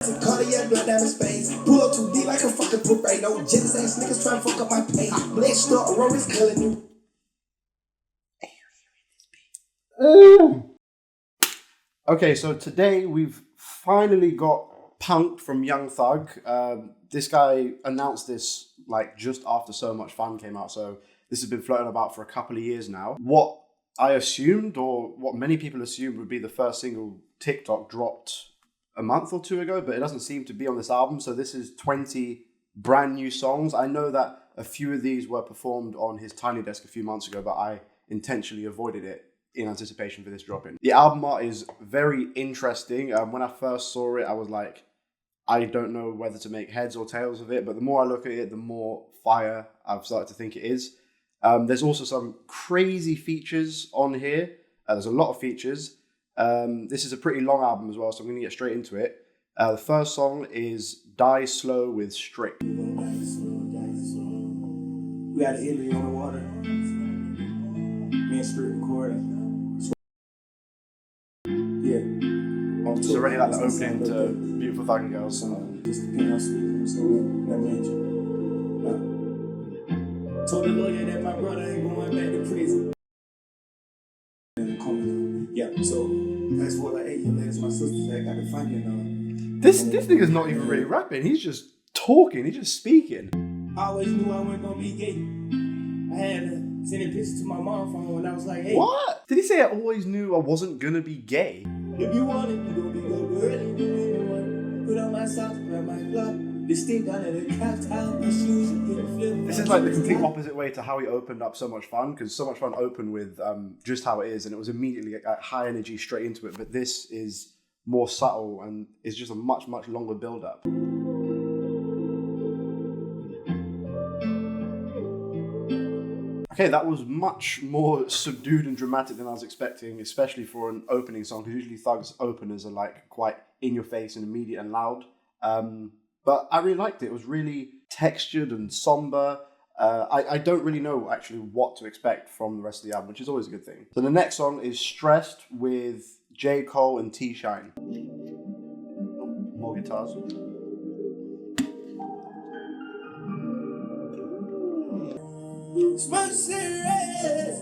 Cardiac blood down his face. Pull up too deep like a fucking parade. No jealous ass niggas trying to fuck up my pay. Blessed up, Rory's killing me. Okay, so today we've finally got Punked from Young Thug. This guy announced this like just after So Much Fun came out, so this has been floating about for a couple of years now. What I assumed, or what many people assumed, would be the first single TikTok dropped a month or two ago, but it doesn't seem to be on this album. So this is 20 brand new songs. I know that a few of these were performed on his Tiny Desk a few months ago, but I intentionally avoided it in anticipation for this dropping. The album art is very interesting. When I first saw it, I was like, I don't know whether to make heads or tails of it, but the more I look at it, the more fire I've started to think it is. There's also some crazy features on here. There's a lot of features. This is a pretty long album as well, so I'm going to get straight into it. The first song is Die Slow with Strick. We got an Italy on the water. Me and Strick recording. Yeah. This is already like the opening to Beautiful Thug and Girls. Just depending on sleep, so that major. Told the lawyer that my brother ain't going back to prison. Yeah, so that's what like, hey, that's my sister that got the funding. This nigga's not even really rapping. He's just talking. He's just speaking. I always knew I wasn't gonna be gay. I had to send a picture to my mom phone when I was like, hey. What? Did he say I always knew I wasn't gonna be gay? If you want it, you gonna be go early. Put on my socks, grab my glove. This thing under the couch, tie on my shoes, and get a flip. This is like the complete opposite way to how he opened up So Much Fun, because So Much Fun opened with Just How It Is, and it was immediately like, high energy straight into it. But this is more subtle and is just a much, much longer build up. Okay, that was much more subdued and dramatic than I was expecting, especially for an opening song, because usually Thug's openers are like quite in your face and immediate and loud. But I really liked it. It was really textured and somber. I don't really know actually what to expect from the rest of the album, which is always a good thing. So the next song is Stressed with J. Cole and Tshyne. More guitars. Smoke cigarettes,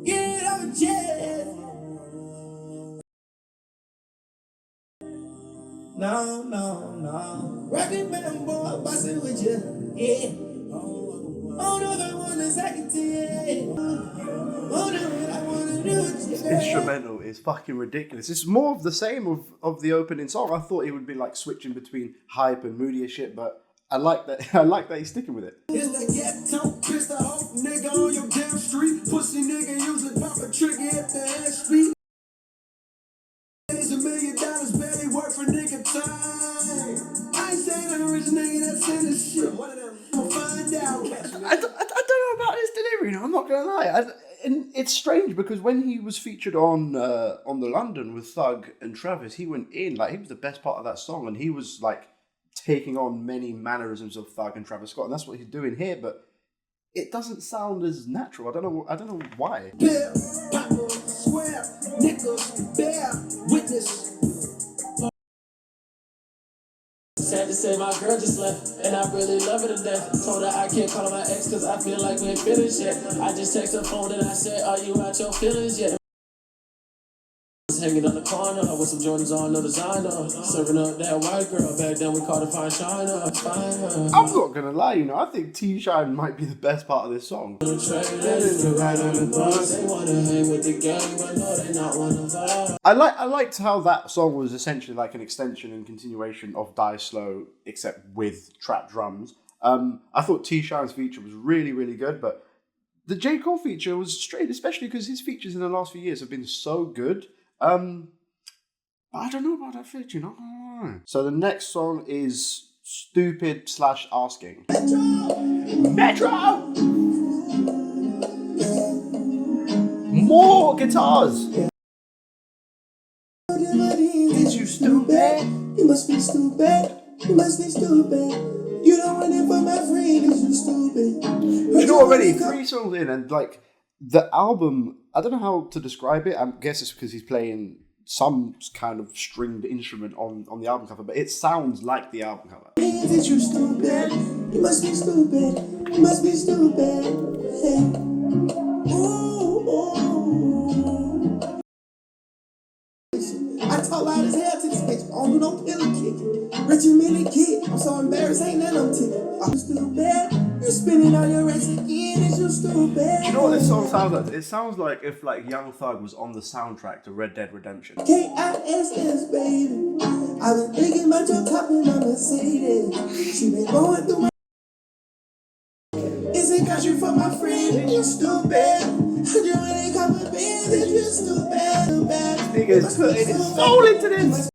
get on the jet. No. Rapping man, boy, bustin' with you, yeah. Oh no, the one that's acting to you. Oh no, what I wanna do with you. This instrumental is fucking ridiculous. It's more of the same of the opening song. I thought he would be like switching between hype and moody as shit, but I like that. I like that he's sticking with it. It's the ghetto, Chris the Hope nigga on your damn street. Pussy nigga usually pop a trigger at the ass speed. It's $1 million, barely work for nigga time. I ain't saying I'm a rich nigga that's in this shit. One of them, I'll find out. I don't know about his delivery. No, I'm not gonna lie. And it's strange because when he was featured on the London with Thug and Travis, he went in like he was the best part of that song, and he was like taking on many mannerisms of Thug and Travis Scott, and that's what he's doing here, but it doesn't sound as natural. I don't know why. Bill, Papa, square, nickels, bear, witness. Sad to say my girl just left, and I really love her to death. Told her I can't call her my ex, cause I feel like we ain't finished yet. I just text her phone and I said, are you out your feelings yet? Hanging on the corner with some Jordans on, no designer. Serving up that white girl. Back then we called her Fine China. I'm not gonna lie, you know, I think Tshyne might be the best part of this song. I liked how that song was essentially like an extension and continuation of Die Slow, except with trap drums. I thought Tshyne's feature was really, really good, but the J. Cole feature was straight, especially because his features in the last few years have been so good. I don't know about that feature, you know. So the next song is Stupid / Asking. Metro! More guitars! Is you stupid? You must be stupid. You must be stupid. You don't want it for my friend, cause you stupid. You know already 3 songs in, and like the album, I don't know how to describe it. I guess it's because he's playing some kind of stringed instrument on the album cover, but it sounds like the album cover. Is you stupid? You must be stupid. You must be stupid. Hey. I talk loud as hell to this bitch. I don't do no pillow kicking. Rich and Millie kid. I'm so embarrassed, ain't none of them ticking. I'm stupid. You spinning all your racks again. Is you stupid? Do you know what this song sounds like? It sounds like if like Young Thug was on the soundtrack to Red Dead Redemption. K-I-S-S, baby. I've been thinking about your top in my Mercedes. She been going through my. Is it cause you for my friend? You stupid. You ain't come with bands. You stupid. Niggas putting his soul into this.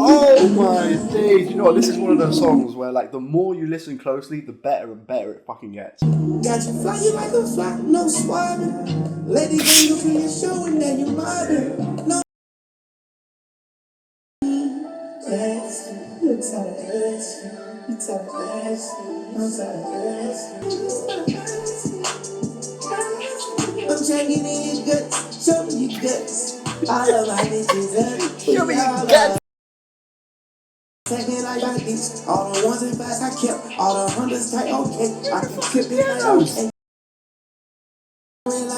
Oh my days, you know what, this is one of those songs where like the more you listen closely, the better and better it fucking gets. Got you flying like a fly, no swabbing. Lady gang, you feel your show and then you mobbing. No. Yes, you tell it, yes. You tell it, yes. I'm tell it, yes. I'm checking in your guts, show me your guts. All of my bitches up. Show me your guts. Taking like these, all the ones in fast I kept, all the hundreds tight, okay. I can flip it like okay.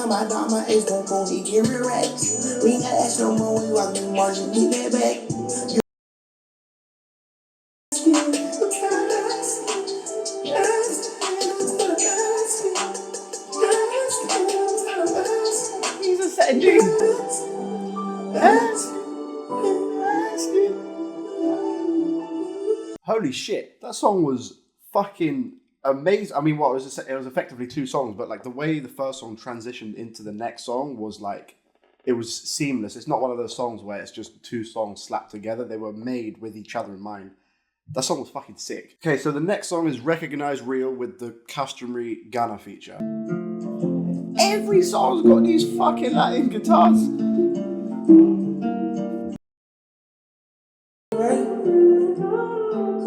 My dog, my ex won't go, he give me racks. We ain't got ask no more when you walk in the margin, leave that back. He's a set dream. Holy shit, that song was fucking amazing. I mean, what it was effectively two songs, but like the way the first song transitioned into the next song was like, it was seamless. It's not one of those songs where it's just two songs slapped together. They were made with each other in mind. That song was fucking sick. Okay, so the next song is Recognize Real with the customary Gunna feature. Every song's got these fucking Latin guitars.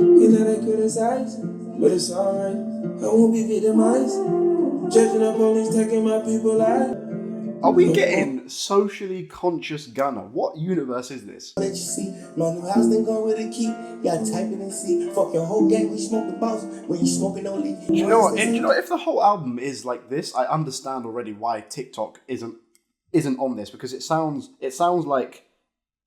You know they criticize, but it's alright. I won't be victimized. Judging the police, taking my people life. Are we getting socially conscious Gunna? What universe is this? That you see, my new house then go with a key. You gotta type it and see. Fuck your whole gang, we smoke the boss. When you smoking, don't leave. You know what? If the whole album is like this, I understand already why TikTok isn't on this, because it sounds like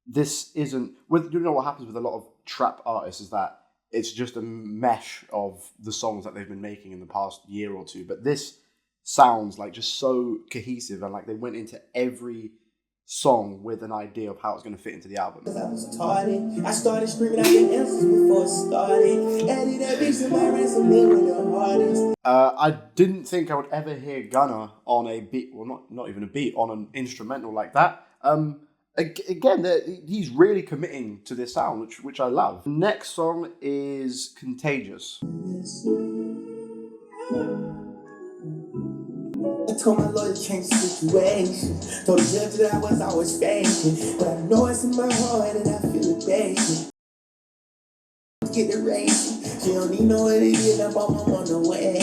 this isn't. With, you know what happens with a lot of trap artists is that it's just a mesh of the songs that they've been making in the past year or two. But this sounds like just so cohesive, and like they went into every song with an idea of how it's going to fit into the album. I was tardy. I started screaming out the answers before it started. Added that bitch to my ransom with the hardest. I didn't think I would ever hear Gunna on a beat, well, not even a beat, on an instrumental like that. Again, he's really committing to this sound, which I love. The next song is Contagious. I told my lawyer change the situation. Told the judge that I was always faking. But I know it's in my heart and I feel it baking. Get the race. She don't need no what it is. I bought my mom on the way.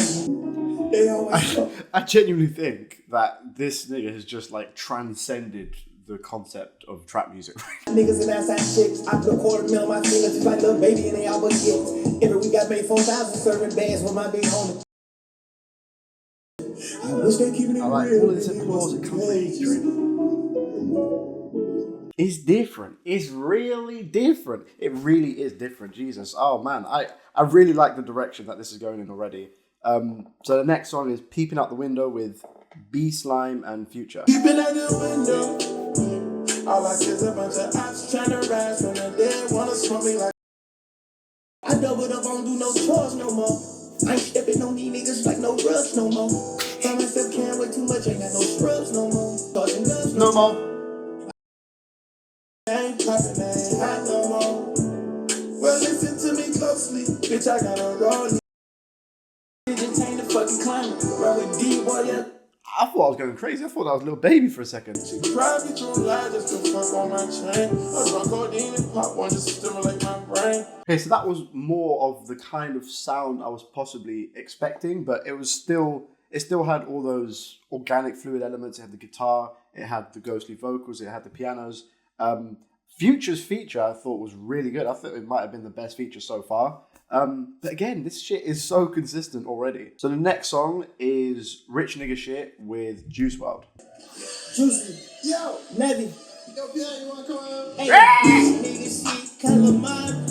I genuinely think that this nigga has just like transcended the concept of trap music. Niggas and outside chicks, I put $250,000 on my fingers just like Lil Baby and they all but gifts. Every week I made 4,000 serving bags with my big homie. I wish they keep it in like real. all of this applause that comes with it's different. It's really different. It really is different. Jesus. Oh man, I really like the direction that this is going in already. So the next song is Peepin' Out the Window with BSlime and Future. Peepin' out the window. All I see is a bunch of ops trying to rise from the dead. Wanna smoke me like I doubled up, don't do no chores no more. I ain't stepping on these niggas like no rush no more. Tell myself can't wait too much, ain't got no scrubs no more. Dodging guns no more. I ain't poppin', I ain't hot no more. Well, listen to me closely, bitch, I got a roll. Entertain the fucking climate, run with D-boy, yeah. I thought I was going crazy. I thought I was a little baby for a second. She cried, get you alive just to fuck on my chain. I drunk codeine and pop one just to stimulate my brain. Okay, so that was more of the kind of sound I was possibly expecting, but it still had all those organic fluid elements. It had the guitar, it had the ghostly vocals, it had the pianos. Future's feature I thought was really good. I thought it might have been the best feature so far. But again, this shit is so consistent already. So the next song is Rich Nigga Shit with Juice WRLD. Juicy, Yo, Nevin, yo, Pierre, you wanna come out? hey, nigga shit, color mine.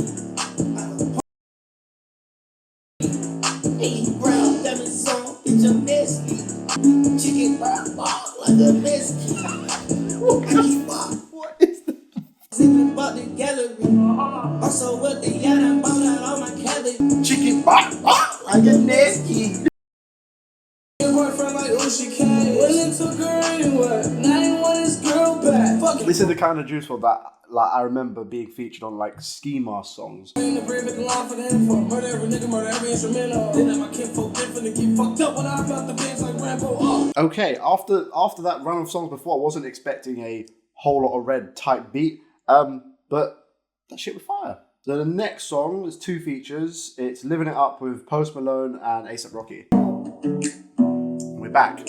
Hey, brown, diamond song, bitch, I'm nasty. Chicken brown ball like a biscuit. I keep up. What is that? Sipping about the gallery. Also, what they got, I bought out all my calories. Chicken bop like a nasty. Your boyfriend like, oh, she came. Well, it took her anywhere. Now you want this girl back. Fuck it. This is the kind of Juice WRLD that like I remember being featured on like ski mask songs. In the bread, making law for the info. Murder every nigga, murder every instrumental. Then let my kinfolk different to get fucked up when I about the bands like Rambo. Oh. Okay, after that run of songs before, I wasn't expecting a whole lot of red type beat, but that shit was fire. So the next song is two features. It's Livin' It Up with Post Malone and A$AP Rocky. We're back.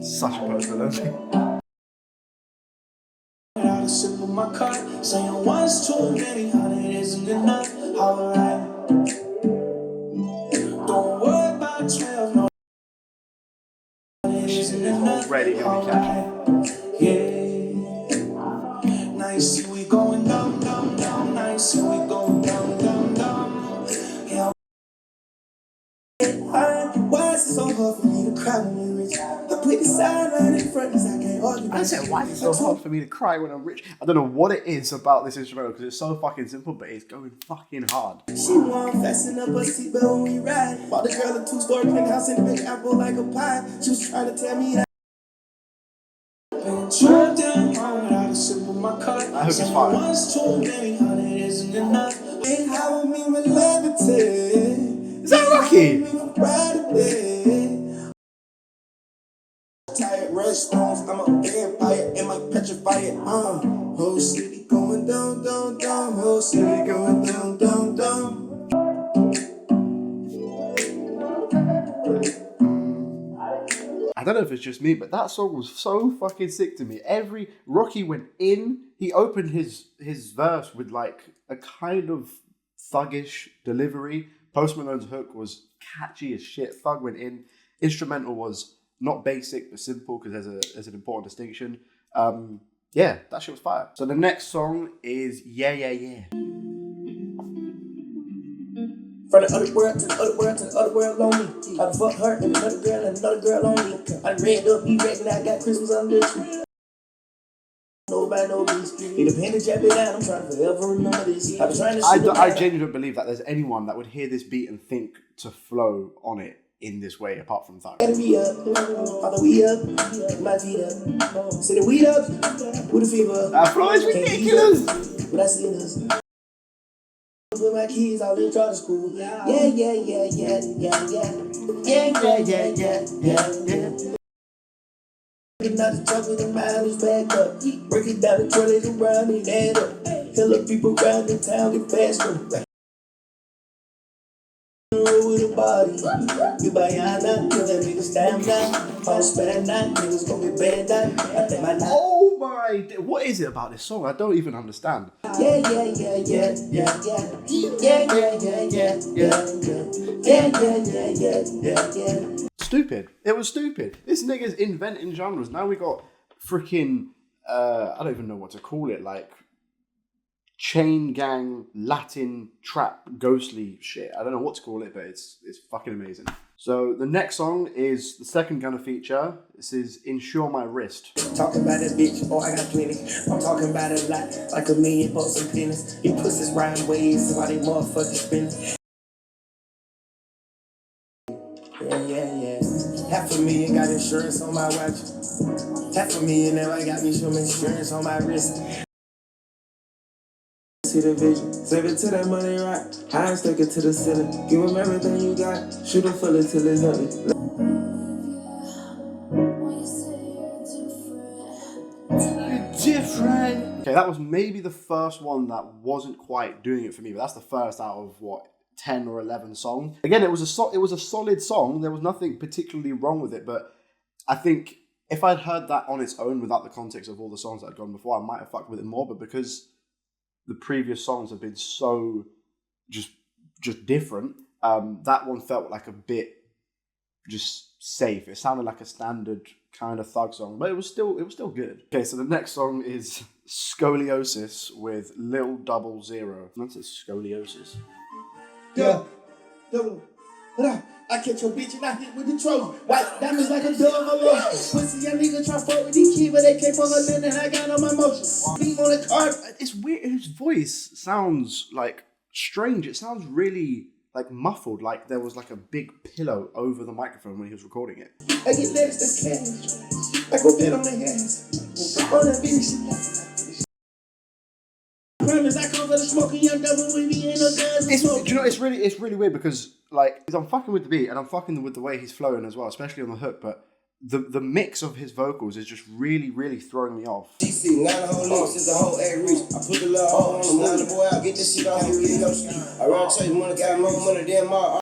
Such a Post Malone thing. Out of sip of my cup, saying one's too many, honey, it isn't enough. Alright. Don't worry about 12, no. It isn't enough. Already gonna be catchy. Yeah. Now you see we going down, down, down. Now you see we going down, down, down. Yeah. Why is it so hard for me to cry when we're rich? I put the sideline in front because I can't argue. I said, why is it so hard for me to cry when I'm rich? I don't know what it is about this instrumental because it's so fucking simple, but it's going fucking hard. She want fasten up her seatbelt when we ride. Bought the girl a 2-story penthouse in the Big Apple like a pie. She was trying to tell me that. Drove down home without a sip of my cup. I hope it's fire. Once too many, honey, it isn't enough. Ain't how me with levitate. Is that Rocky? Tired red stones, I'm a vampire, am I petrified? Whole city going down, down, down. Whole city going down, down, down. I don't know if it's just me, but that song was so fucking sick to me. Every Rocky went in, he opened his verse with like a kind of thuggish delivery. Post Malone's hook was catchy as shit. Thug went in. Instrumental was not basic but simple because there's an important distinction. Yeah, that shit was fire. So the next song is Yeah Yeah Yeah. From the other world to the other world to the other world on me. I fuck her and another girl on me. I read up, he read, and I got Christmas under the tree. Nobody knows this. Independent, jab it down. I'm trying to forever remember this. I'm trying to. I genuinely don't believe that there's anyone that would hear this beat and think to flow on it in this way, apart from Thug. Gotta be up, father we up, my feet up. Say the weed up, with the fever. That flow is ridiculous. But I see this. With my kids all in charter school. Yeah, yeah, yeah, yeah, yeah, yeah. Yeah, yeah, yeah, yeah, yeah, yeah. Breaking out the truck with the mileage back up. Break it down the toilet around and add up. Hella people around the town get faster. With a body, you buy out now, kill that nigga stand down. All spend now, niggas gonna get bad down. I think my night. Oh my! What is it about this song? I don't even understand. Yeah, yeah, yeah, yeah, yeah, yeah. Yeah, yeah, yeah, yeah, yeah, yeah. Yeah, yeah, yeah, yeah, yeah, yeah. Stupid. It was stupid. This nigga's inventing genres. Now we got freaking I don't even know what to call it, like chain gang Latin trap ghostly shit. I don't know what to call it, but it's fucking amazing. So the next song is the second Gunna feature. This is Insure My Wrist. Talking about this bitch, oh I got plenty. I'm talking about it a lot, like a million bucks and pennies. You pussies rhyme ways, so why they motherfucking spinning? Yeah, yeah, yeah. $500,000 got insurance on my watch. $500,000 now I got me some insurance on my wrist. see the vision. Save it till that money right. I ain't stick it to the ceiling. Give him everything you got. Shoot him full until it's heavy. Different. Okay, that was maybe the first one that wasn't quite doing it for me, but that's the first out of what, 10 or 11 songs. Again, it was a solid song. There was nothing particularly wrong with it, but I think if I'd heard that on its own without the context of all the songs that had gone before, I might have fucked with it more. But because the previous songs have been so just different, that one felt like a bit just safe. It sounded like a standard kind of thug song, but it was still good. Okay, so the next song is Scoliosis with Lil Double O. That's Scoliosis. Yeah, double. I catch your bitch and I hit with the trophy. White diamonds like a dove alone. Pussy young nigga try fuck with these kids, but they can't fuck her and I got on my motions. Beam on the car. It's weird. His voice sounds like strange. It sounds really like muffled, like there was like a big pillow over the microphone when he was recording it. I get legs that's cash. I go bet on the gas. On that bitch. I come for the smoking young double with me ain't no guns. Do you know, it's really weird because like I'm fucking with the beat and I'm fucking with the way he's flowing as well, especially on the hook, but the mix of his vocals is just really throwing me off. DC, not a whole lot, since the whole egg reach. I put the little hole on the line, the boy out, get this shit off here, really no street. I run chase money, got more money than my.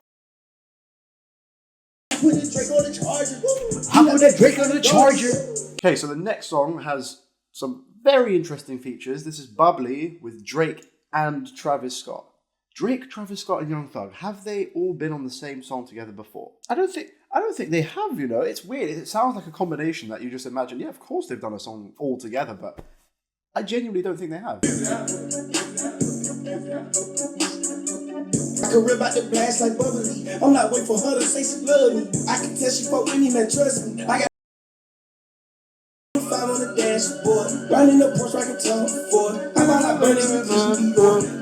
Put the Drake on the charger. How put that Drake on the charger? Okay, so the next song has some very interesting features. This is Bubbly with Drake and Travis Scott. Drake, Travis Scott, and Young Thug, have they all been on the same song together before? I don't think they have, you know. It's weird. It sounds like a combination that you just imagine, yeah, of course they've done a song all together, but I genuinely don't think they have. I can rip out the blast like Bubbly. I'm not waiting for her to say she love me. I can tell she fuck with me, man, trust me. I got on the dashboard, riding the Porsche like a Tom Ford. I'm all like burning with vision.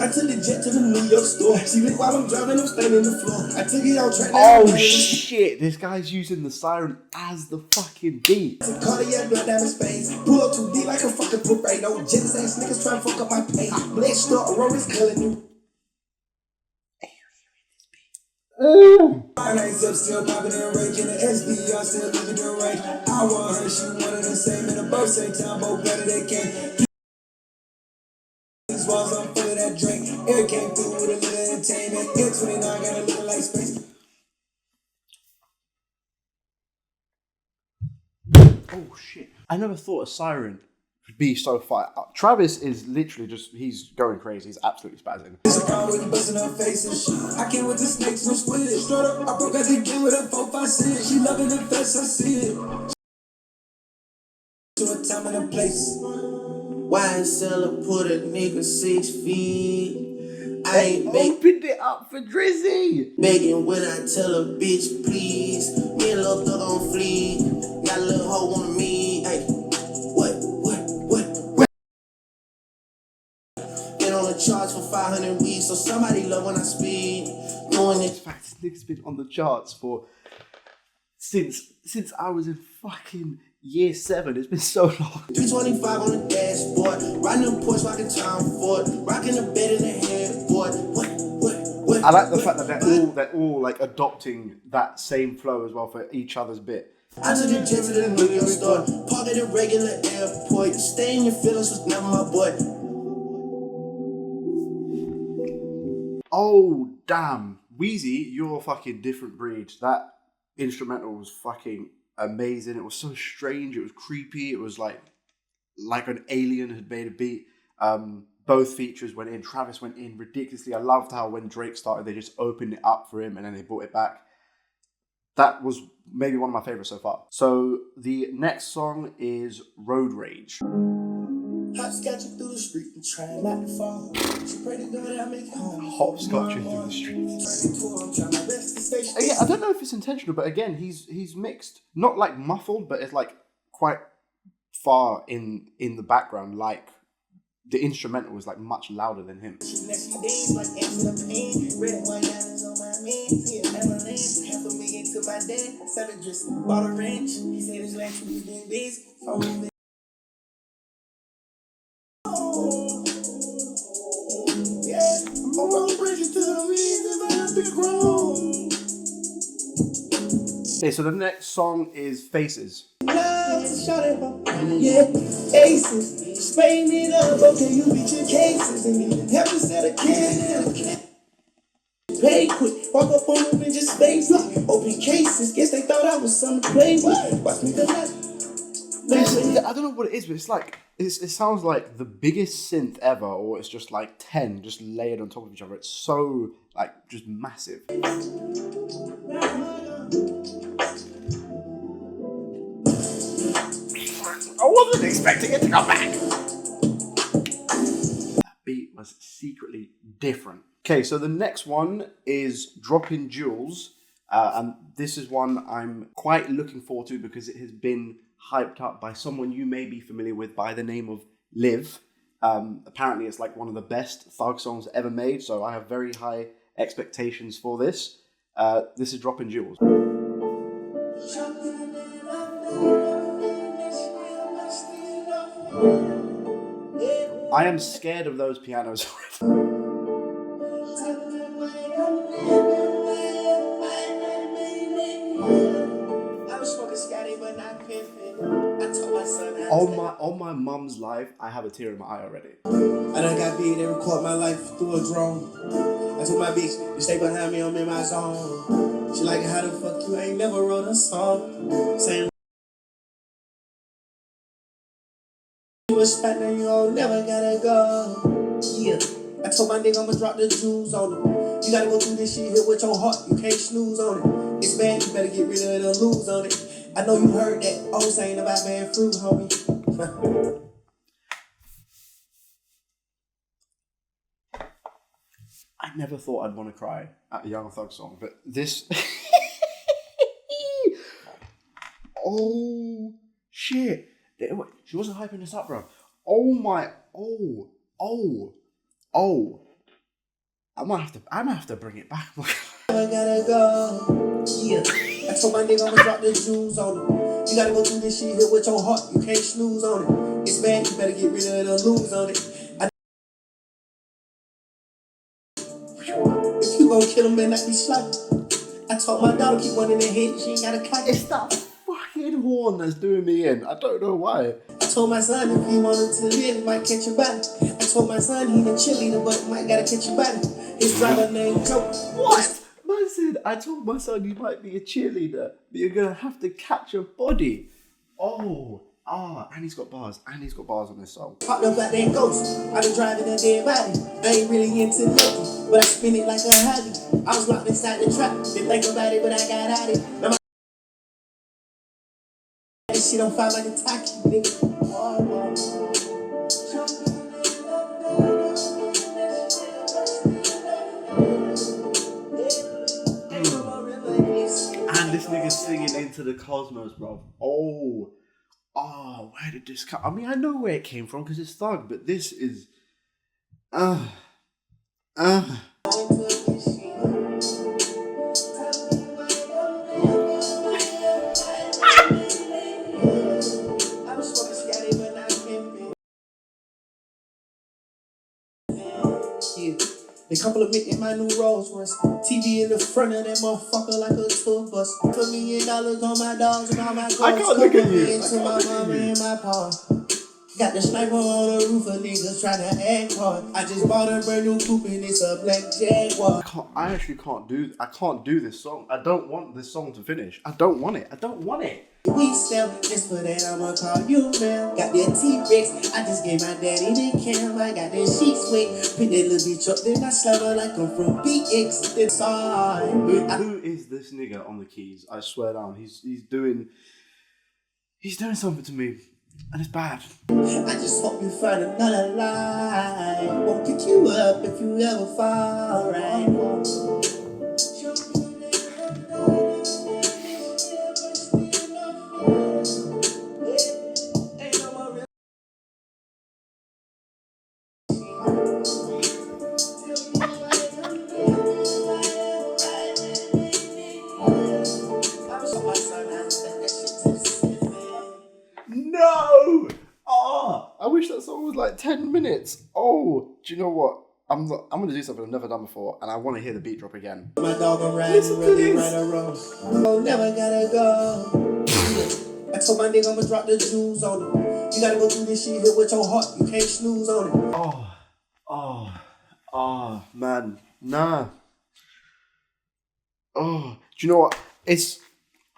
I took the jet to the New York store. She lit while I'm driving, I'm standing the floor. I took it out track. Oh shit! This guy's using the siren as the fucking beat. Cardiac blood down his face. Pull up too deep like a fucking tornado. Jets ass niggas trying to fuck up my pay. Black star, Rory's killing me. My nights up, still popping and raking. The SBR still living the range. I want her, she one of the same. In the both same time, both better they can. These walls, I'm full of that drink. Air came through with a little entertainment. N29 got a little like space. Oh shit! I never thought a siren would be so fire. Travis is literally he's going crazy. He's absolutely spazzing. It's a problem when you busting her face and shit. I came with the snakes, no squid. Straight up, I broke out the game with a 4-5-6. She loving the fest, I see it. To a time and a place. Wine cellar put a nigga 6 feet. I ain't Opened it up for Drizzy. begging when I tell a bitch, please. Me and Lil Thug on fleek. Got a little hoe on me. Ay, what? Been on the charts for 500 weeks, so somebody love when I speed. Doing it. In fact, this nigga's been on the charts for since I was in fucking year 7. It's been so long. 325 on the dashboard, riding the Porsche like a Tom Ford, rocking the bed in the headboard. What? I like the fact that they're all like adopting that same flow as well for each other's bit. I took the jet to the New York store, park at a regular airport. Stay in your feelings was never my boy. Oh damn, Wheezy, you're a fucking different breed. That instrumental was fucking amazing. It was so strange. It was creepy. It was like an alien had made a beat. Both features went in. Travis went in ridiculously. I loved how when Drake started, they just opened it up for him and then they brought it back. That was maybe one of my favorites so far. So the next song is Road Rage. Hopscotching through the street and trying not to fall. She pray to God I make it home. Hopscotching through the streets. Yeah, I don't know if it's intentional, but again, he's mixed. Not like muffled, but it's like quite far in the background, like the instrumental was like much louder than him. Okay, so the next song is Faces. Love to shout it up, yeah, aces. Spain it up, okay, you beat your cases. And you have to set a can. Pay quick, walk up on them and just face it. Open cases, guess they thought I was something to play with. Watch me the I don't know what it is, but it's like, it sounds like the biggest synth ever, or it's just like 10 just layered on top of each other. It's so, like, just massive. I wasn't expecting it to come back. That beat was secretly different. Okay, so the next one is Droppin Jewels. And this is one I'm quite looking forward to because it has been hyped up by someone you may be familiar with by the name of Liv. Apparently it's like one of the best Thug songs ever made, so I have very high expectations for this. This is Droppin Jewels. I am scared of those pianos. On my mum's life, I have a tear in my eye already. I done got big, they record my life through a drone. I told my bitch to stay behind me, I'm in my zone. She like, how the fuck you ain't never wrote a song? Saying you a spot now, you all never gotta go. Yeah, I told my nigga I'ma drop the jewels on him. You gotta go through this shit here with your heart, you can't snooze on it. It's bad, you better get rid of it or lose on it. I know you heard that old saying about man fruit, homie. I never thought I'd want to cry at a Young Thug song, but this... Oh, shit. She wasn't hyping this up, bro. Oh my... Oh. I might have to bring it back. I gotta go. Yeah. I told my nigga I'ma drop the jewels on him. You gotta go through this shit here with your heart, you can't snooze on it. It's bad, you better get rid of it or lose on it. If you gon' kill him, man, not be sloppy. I told my daughter keep one in the head, she ain't got a cock. It's that fucking horn that's doing me in. I don't know why. I told my son if he wanted to live, he might catch a body. I told my son he a cheerleader, but might gotta catch a body. His driver named Joe. What? Man said, I told my son you might be a cheerleader, but you're gonna have to catch a body. And he's got bars. And he's got bars on this song. Popped up like that ghost. I been driving a dead body. I ain't really into nothing, but I spin it like a hobby. I was locked inside the trap. Didn't think about it, but I got out it. Now my this shit don't fire like a tacky, nigga. And this nigga singing Into the Cosmos, bro. Where did this come? I mean, I know where it came from because it's Thug, but this is... They complimenting my new Rolls Royce. TV in the front of that motherfucker like a tour bus. $1 million on my dogs and all my girls. I can't look at you. Into my mama and my pa. Got the sniper on the roof of niggas trying to act hard. I just bought a brand new coupe and it's a black Jaguar. I actually can't do this song. I don't want this song to finish. I don't want it. We sell, just for that I'ma call you Mel. Got that T-Rex, I just gave my daddy the cam. I got that sheets wet, pick that little bitch up, then I slap her like I'm from BX. It's all Who is this nigga on the keys? I swear down, he's doing something to me, and it's bad. I just hope you find another lie. Won't pick you up if you ever fall, right? No! I wish that song was like 10 minutes. Do you know what? I'm gonna do something I've never done before, and I want to hear the beat drop again. My dog I'm riding, really right or wrong. Oh, never gotta go. I told my nigga I'ma drop the jewels on him. You gotta go through this shit here with your heart. You can't snooze on it. Oh, man, nah. Oh, do you know what? It's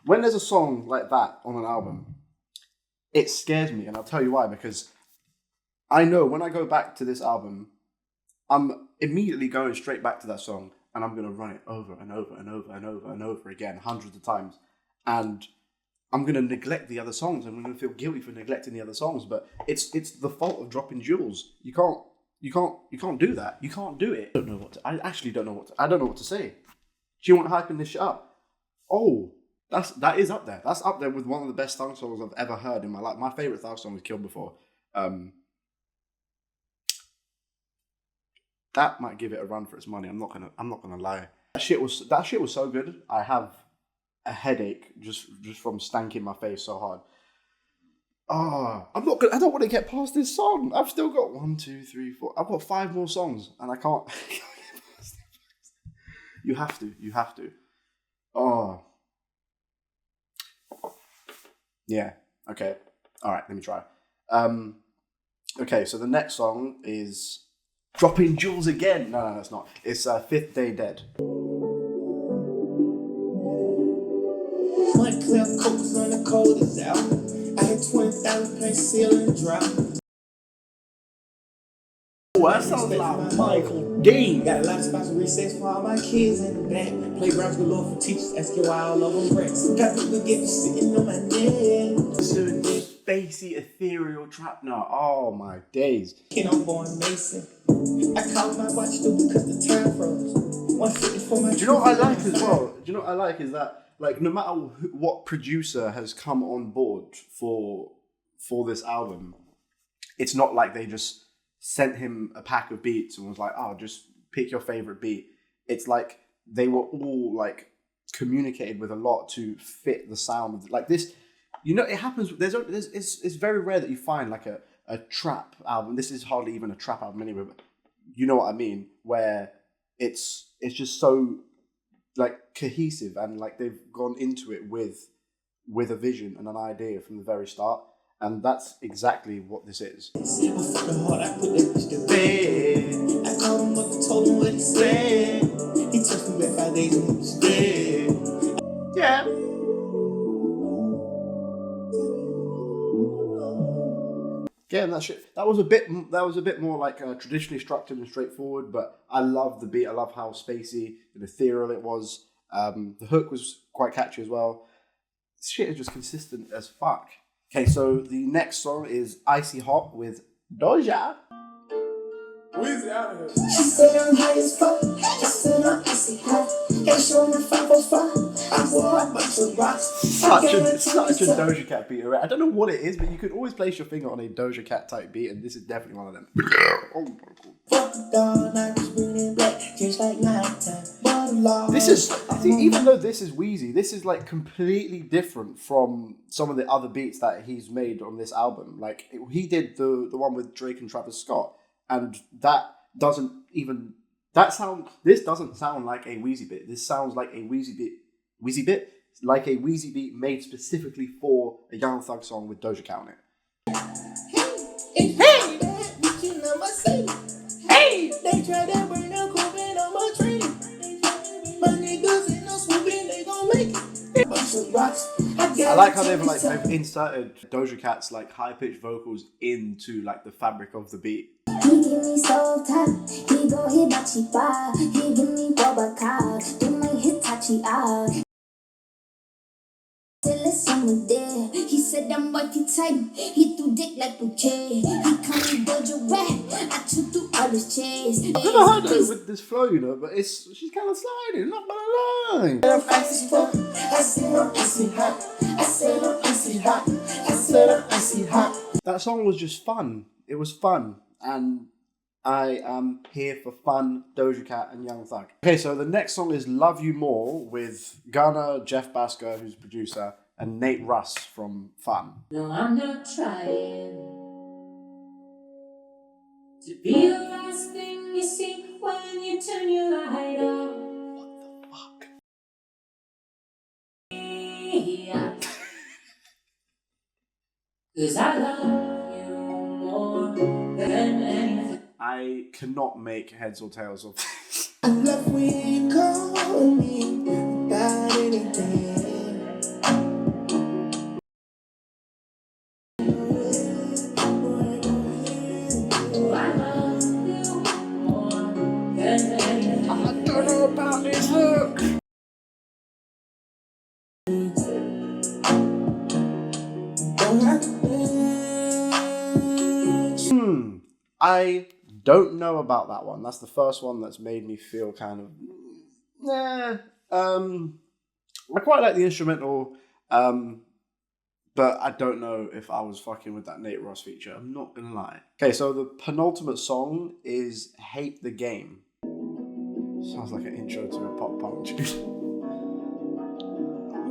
when there's a song like that on an album, it scares me, and I'll tell you why. Because I know when I go back to this album, I'm immediately going straight back to that song, and I'm gonna run it over and over and over and over and over again, hundreds of times, and I'm gonna neglect the other songs. I'm gonna feel guilty for neglecting the other songs, but it's the fault of Droppin Jewels. You can't do that. You can't do it. I actually don't know what to. I don't know what to say. Do you want hyping this shit up? Oh, that is up there. That's up there with one of the best thug songs I've ever heard in my life. My favorite thug song was Killed Before. That might give it a run for its money. I'm not gonna lie. That shit was so good. I have a headache just from stanking my face so hard. I don't want to get past this song. I've still got 1, 2, 3, 4. I've got 5 more songs, and I can't. You have to. Oh. Yeah. Okay. All right. Let me try. Okay. So the next song is Droppin Jewels again. No, that's not. It's 5th Day Dead. One clear coats on the coldest out. I had 20,000 paint ceiling drop. Oh, that sounds like Michael Dean. Got a lot of spots of recess for all my kids in the back. Playgrounds galore for teachers, asking why all of them bricks. Got people getting sitting on my neck. Doing this spacey, ethereal trap now. Oh my days. Kid on born Mason. I called my watch though because the time froze. 150 for my. Do you know what I like as well? Do you know what I like is that, like, no matter what producer has come on board for this album, it's not like they just sent him a pack of beats and was like, oh, just pick your favorite beat. It's like they were all like communicated with a lot to fit the sound. Like this, you know, it happens. It's very rare that you find like a trap album. This is hardly even a trap album anyway, but you know what I mean, where it's just so like cohesive, and like they've gone into it with a vision and an idea from the very start, and that's exactly what this is. I put that bitch to bed. I called him up and told him what he said. He took me back 5 days and he was dead. Yeah. Again, that was a bit more like traditionally structured and straightforward, but I love the beat. I love how spacey and ethereal it was. The hook was quite catchy as well. This shit is just consistent as fuck. Okay, so the next song is Icy Hot with Doja. Weezy out of here. She said I'm high as fuck. I said I'm icy hot. Can't show me 505. I wore a bunch of rocks. Such a Doja Cat beat. I don't know what it is, but you could always place your finger on a Doja Cat type beat, and this is definitely one of them. Oh my god. Fuck the dog, I was bringing black, just like nighttime. This is, even though this is Wheezy, this is like completely different from some of the other beats that he's made on this album. Like he did the one with Drake and Travis Scott, and this doesn't sound like a Wheezy bit. This sounds like a Wheezy bit, like a Wheezy beat made specifically for a Young Thug song with Doja Cat on it. Hey, you know my city. Hey, they try that burn up cooping on my training. My niggas ain't no swooping, they gon' make it. Bunch of rocks. I like how they've inserted Doja Cat's like high pitched vocals into like the fabric of the beat. He give me so tight, he go hibachi bar, he give me Bobaka, do my Hitachi out. Listen with there, he said I'm mighty tight, he threw dick like bouquet, he call me Doja Cat, I chew through all his chairs. I've never heard her with this flow, you know, but she's kind of sliding, not gonna lie. I'm icy hot, I said I'm icy hot, I said I'm icy hot, I said I'm icy hot. That song was just fun. It was fun. And I am here for fun, Doja Cat and Young Thug. Okay, so the next song is Love You More with Gunna, Jeff Bhasker, who's the producer, and Nate Ruess from Fun. No, I'm not trying to be the last thing you see when you turn your light on. Fuck. Yeah. 'Cause I love you more than anything. I cannot make heads or tails of this. I love when you call me about anything. Oh, I love you more than anything. I don't know about this hook. Don't have to I don't know about that one. That's the first one that's made me feel kind of nah. I quite like the instrumental, but I don't know if I was fucking with that Nate Ross feature. I'm not gonna lie. Okay, so the penultimate song is "Hate the Game." Sounds like an intro to a pop punk tune.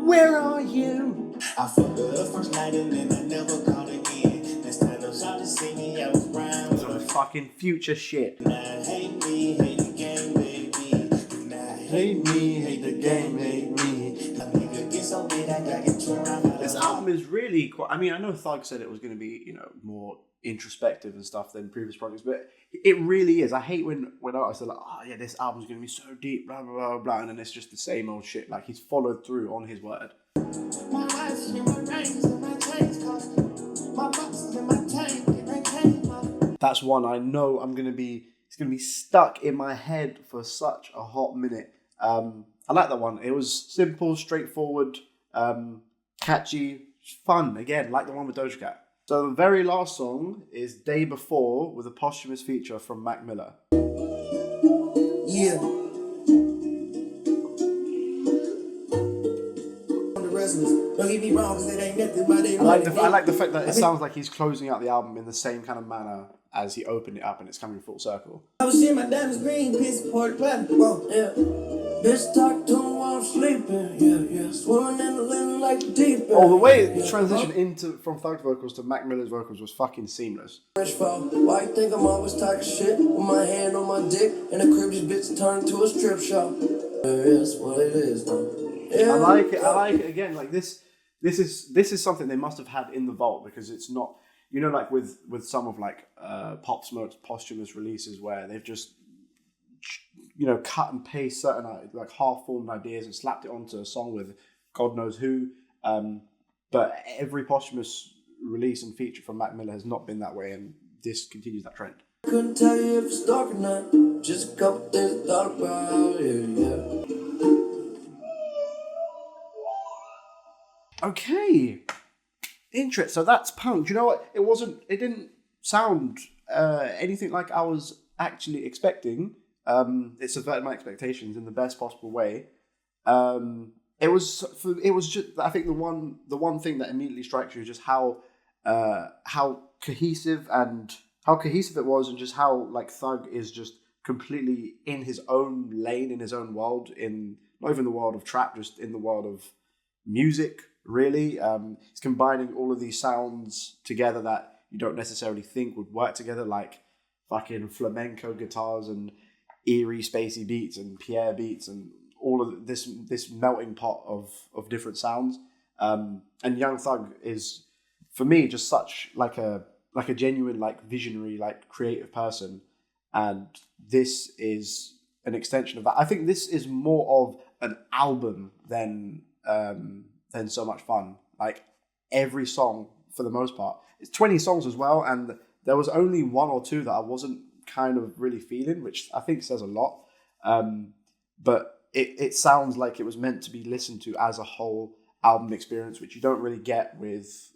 Where are you? I fucked her up first night and then I never called again. This time I shot to see me, I was brown. Some fucking future shit. Now hate me, hate the game, baby. Now Hate me, hate the game, hate me. a nigga get so big I got control around my This album is really quite. I mean, I know Thug said it was going to be, you know, more introspective and stuff than previous projects, but it really is. I hate when artists are like, oh yeah, this album's going to be so deep, blah blah blah blah, and then it's just the same old shit. Like he's followed through on his word. My watch and my rings and my chains cost. My boxes and my tank and they came off. That's one I know I'm going to be. It's going to be stuck in my head for such a hot minute. I like that one. It was simple, straightforward, catchy, fun. Again, like the one with Doja Cat. So the very last song is Day Before with a posthumous feature from Mac Miller. Yeah. On the resonance. Don't get me wrong, cause it ain't nothing but they I like the fact that it sounds like he's closing out the album in the same kind of manner as he opened it up and it's coming full circle. I was seeing my diamonds green, piece of pork platinum. Whoa, yeah. Bitch talk to him while I'm sleeping. Yeah, yeah. Swimming in the living like the deep end. Oh, the way it transitioned into from Thug's vocals to Mac Miller's vocals was fucking seamless. Fresh fall. Why you think I'm always talking shit? With my hand on my dick and the crib this bitch turned into a strip shop. That's what it is, though. Yeah. I like it again. Like this is something they must have had in the vault because it's not, you know, like with some of like Pop Smoke's posthumous releases where they've just, you know, cut and paste certain like half-formed ideas and slapped it onto a song with God knows who. But every posthumous release and feature from Mac Miller has not been that way, and this continues that trend. Couldn't tell you if it's dark or not. Just a couple things I thought about, yeah. Okay. Interest. So that's punk. You know what? It didn't sound anything like I was actually expecting. It subverted my expectations in the best possible way. It was just, I think the one thing that immediately strikes you is just how cohesive it was, and just how like Thug is just completely in his own lane, in his own world, in not even the world of trap, just in the world of music, really. He's combining all of these sounds together that you don't necessarily think would work together, like fucking flamenco guitars and eerie spacey beats and Pierre beats and all of this melting pot of different sounds. And Young Thug is, for me, just such like a genuine, like visionary, like creative person. And this is an extension of that. I think this is more of an album than So Much Fun. Like every song, for the most part, it's 20 songs as well, and there was only one or two that I wasn't kind of really feeling, which I think says a lot. But it sounds like it was meant to be listened to as a whole album experience, which you don't really get with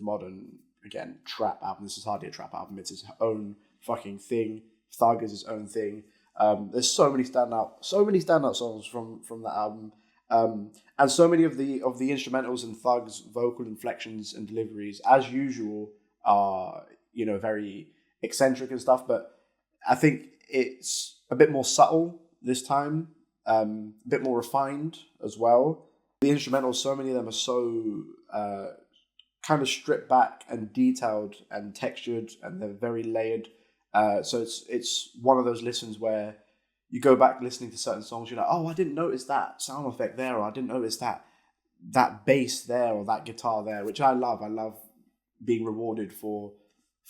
modern, again, trap album. This is hardly a trap album. It's his own fucking thing. Thug is his own thing. There's so many standout songs from that album. And so many of the instrumentals and Thug's vocal inflections and deliveries, as usual, are, you know, very eccentric and stuff, but I think it's a bit more subtle this time, a bit more refined as well. The instrumentals, so many of them are so kind of stripped back and detailed and textured, and they're very layered. So it's one of those listens where you go back listening to certain songs, you're like, oh, I didn't notice that sound effect there, or I didn't notice that bass there, or that guitar there, which I love. I love being rewarded for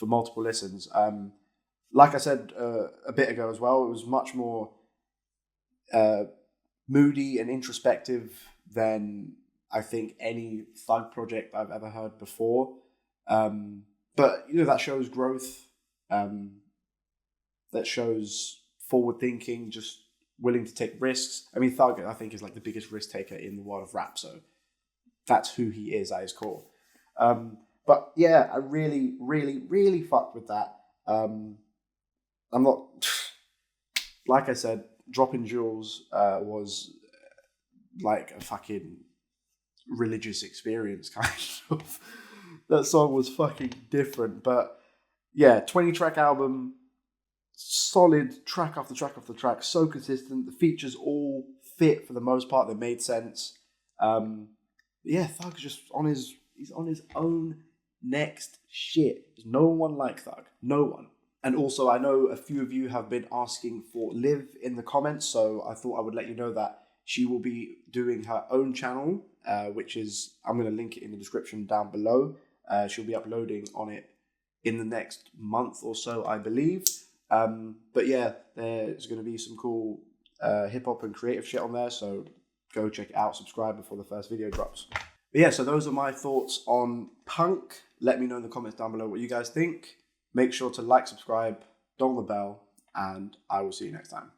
multiple listens. Like I said a bit ago as well, it was much more moody and introspective than I think any Thug project I've ever heard before. But that shows growth. That shows forward thinking, just willing to take risks. I mean, Thug, I think, is like the biggest risk taker in the world of rap. So that's who he is at his core. But yeah, I really, really, really fucked with that. I'm not, like I said, Droppin Jewels was like a fucking religious experience, kind of. That song was fucking different. But yeah, 20-track album, solid track after track after track, so consistent. The features all fit for the most part. They made sense. Yeah, Thug's just he's on his own next shit. There's no one like Thug. No one. And also, I know a few of you have been asking for Liv in the comments, so I thought I would let you know that she will be doing her own channel, which is, I'm going to link it in the description down below. She'll be uploading on it in the next month or so, I believe. But yeah, there's going to be some cool hip-hop and creative shit on there, so go check it out, subscribe before the first video drops. But yeah, so those are my thoughts on Punk. Let me know in the comments down below what you guys think. Make sure to like, subscribe, dong the bell, and I will see you next time.